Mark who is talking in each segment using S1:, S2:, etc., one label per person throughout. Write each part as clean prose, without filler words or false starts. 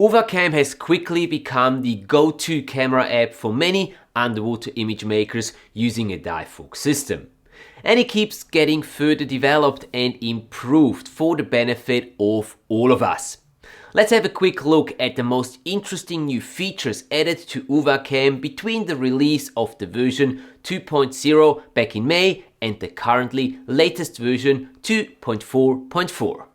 S1: UWACAM has quickly become the go-to camera app for many underwater image makers using a Divevolk system. And it keeps getting further developed and improved for the benefit of all of us. Let's have a quick look at the most interesting new features added to UWACAM between the release of the version 2.0 back in May and the currently latest version 2.4.4.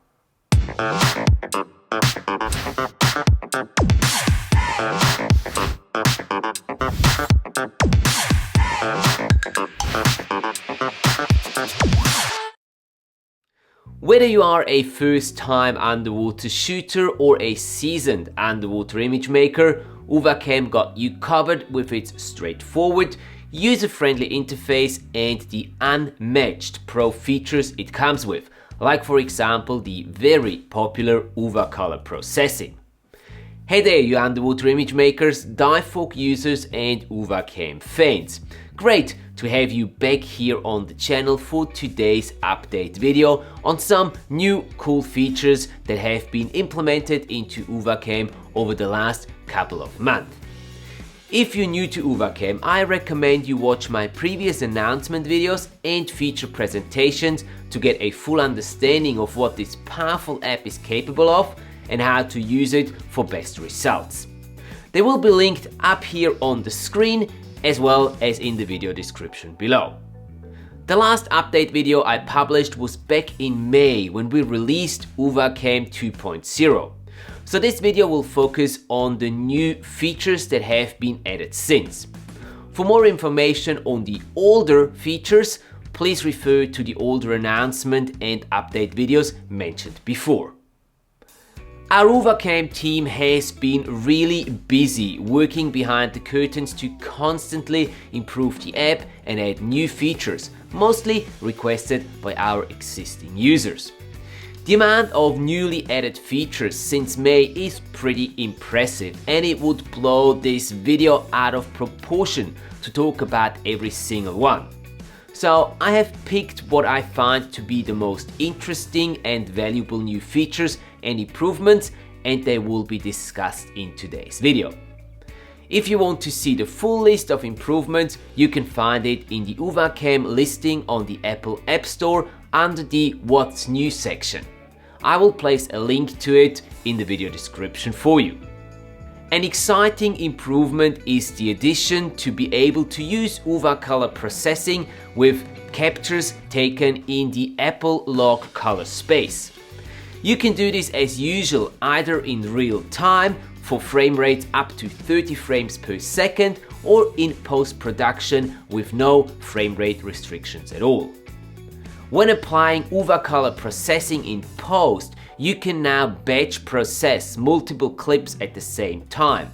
S1: Whether you are a first-time underwater shooter or a seasoned underwater image maker, UWACAM got you covered with its straightforward, user-friendly interface and the unmatched pro features it comes with, like for example the very popular UWACOLOR processing. Hey there you underwater image makers, Divevolk users and UWACAM fans. Great to have you back here on the channel for today's update video on some new cool features that have been implemented into UWACAM over the last couple of months. If you're new to UWACAM, I recommend you watch my previous announcement videos and feature presentations to get a full understanding of what this powerful app is capable of and how to use it for best results. They will be linked up here on the screen as well as in the video description below. The last update video I published was back in May when we released UWACAM 2.0. So this video will focus on the new features that have been added since. For more information on the older features, please refer to the older announcement and update videos mentioned before. Our UWACAM team has been really busy working behind the curtains to constantly improve the app and add new features, mostly requested by our existing users. The amount of newly added features since May is pretty impressive and it would blow this video out of proportion to talk about every single one. So I have picked what I find to be the most interesting and valuable new features and improvements, and they will be discussed in today's video. If you want to see the full list of improvements, you can find it in the UWACAM listing on the Apple App Store under the What's New section. I will place a link to it in the video description for you. An exciting improvement is the addition to be able to use UWACOLOR processing with captures taken in the Apple log color space. You can do this as usual either in real time for frame rates up to 30 frames per second or in post-production with no frame rate restrictions at all. When applying UWACOLOR processing in post, you can now batch process multiple clips at the same time.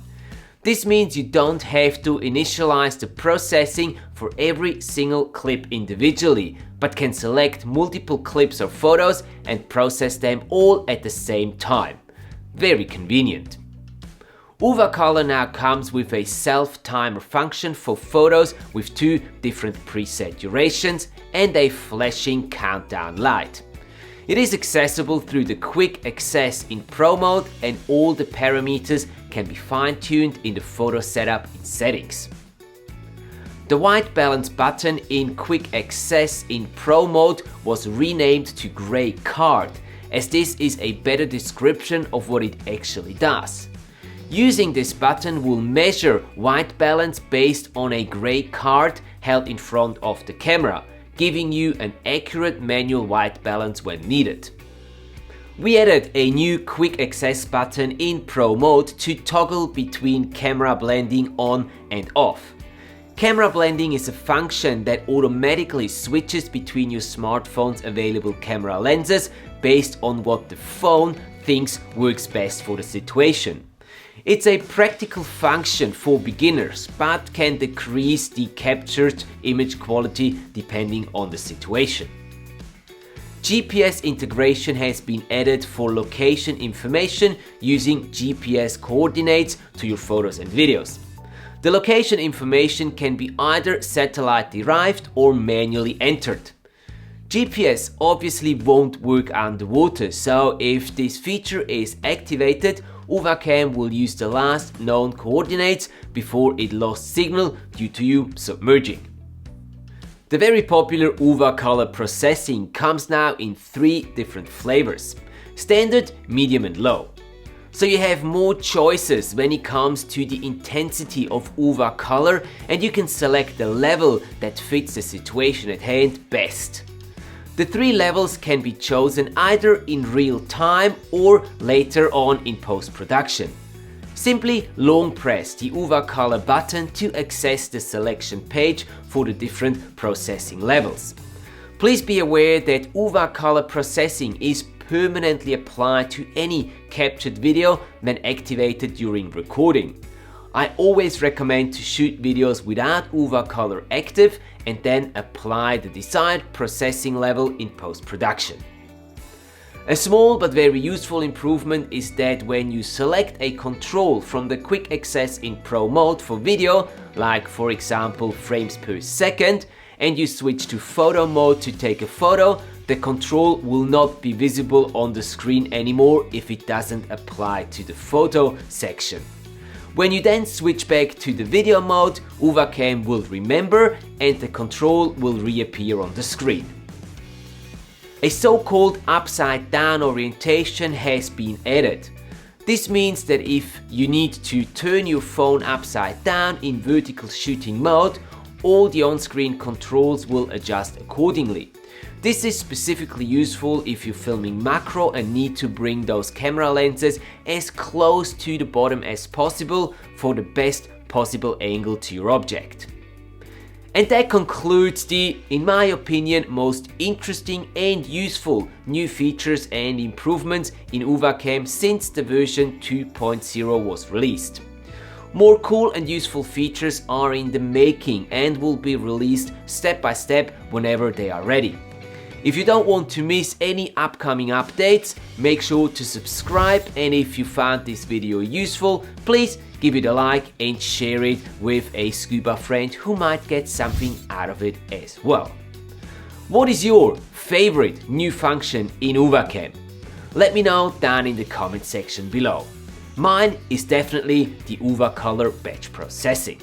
S1: This means you don't have to initialize the processing for every single clip individually, but can select multiple clips or photos and process them all at the same time. Very convenient. UWACOLOR now comes with a self-timer function for photos with two different preset durations and a flashing countdown light. It is accessible through the quick access in Pro mode and all the parameters can be fine-tuned in the photo setup in settings. The white balance button in quick access in Pro mode was renamed to gray card, as this is a better description of what it actually does. Using this button will measure white balance based on a gray card held in front of the camera, giving you an accurate manual white balance when needed. We added a new quick access button in Pro mode to toggle between camera blending on and off. Camera blending is a function that automatically switches between your smartphone's available camera lenses based on what the phone thinks works best for the situation. It's a practical function for beginners, but can decrease the captured image quality depending on the situation. GPS integration has been added for location information using GPS coordinates to your photos and videos. The location information can be either satellite derived or manually entered. GPS obviously won't work underwater, so if this feature is activated, UWACAM will use the last known coordinates before it lost signal due to you submerging. The very popular UWACOLOR processing comes now in 3 different flavors: standard, medium and low. So you have more choices when it comes to the intensity of UWACOLOR, and you can select the level that fits the situation at hand best. The 3 levels can be chosen either in real time or later on in post-production. Simply long press the UWACOLOR button to access the selection page for the different processing levels. Please be aware that UWACOLOR processing is permanently applied to any captured video when activated during recording. I always recommend to shoot videos without UWACOLOR active and then apply the desired processing level in post-production. A small but very useful improvement is that when you select a control from the quick access in Pro mode for video, like for example frames per second, and you switch to photo mode to take a photo, the control will not be visible on the screen anymore if it doesn't apply to the photo section. When you then switch back to the video mode, UWACAM will remember and the control will reappear on the screen. A so-called upside down orientation has been added. This means that if you need to turn your phone upside down in vertical shooting mode, all the on-screen controls will adjust accordingly. This is specifically useful if you're filming macro and need to bring those camera lenses as close to the bottom as possible for the best possible angle to your object. And that concludes the, in my opinion, most interesting and useful new features and improvements in UWACAM since the version 2.0 was released. More cool and useful features are in the making and will be released step by step whenever they are ready. If you don't want to miss any upcoming updates, make sure to subscribe, and if you found this video useful, please give it a like and share it with a scuba friend who might get something out of it as well. What is your favorite new function in UWACAM? Let me know down in the comment section below. Mine is definitely the UWACOLOR batch processing.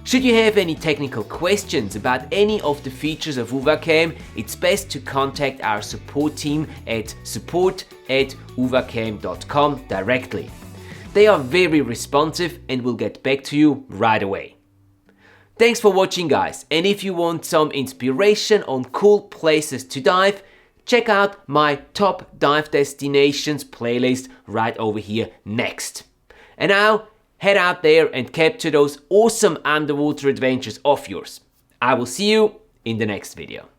S1: Should you have any technical questions about any of the features of UWACAM, it's best to contact our support team at support@uwacam.com directly. They are very responsive and will get back to you right away. Thanks for watching, guys, and if you want some inspiration on cool places to dive, check out my top dive destinations playlist right over here next. And now, head out there and capture those awesome underwater adventures of yours. I will see you in the next video.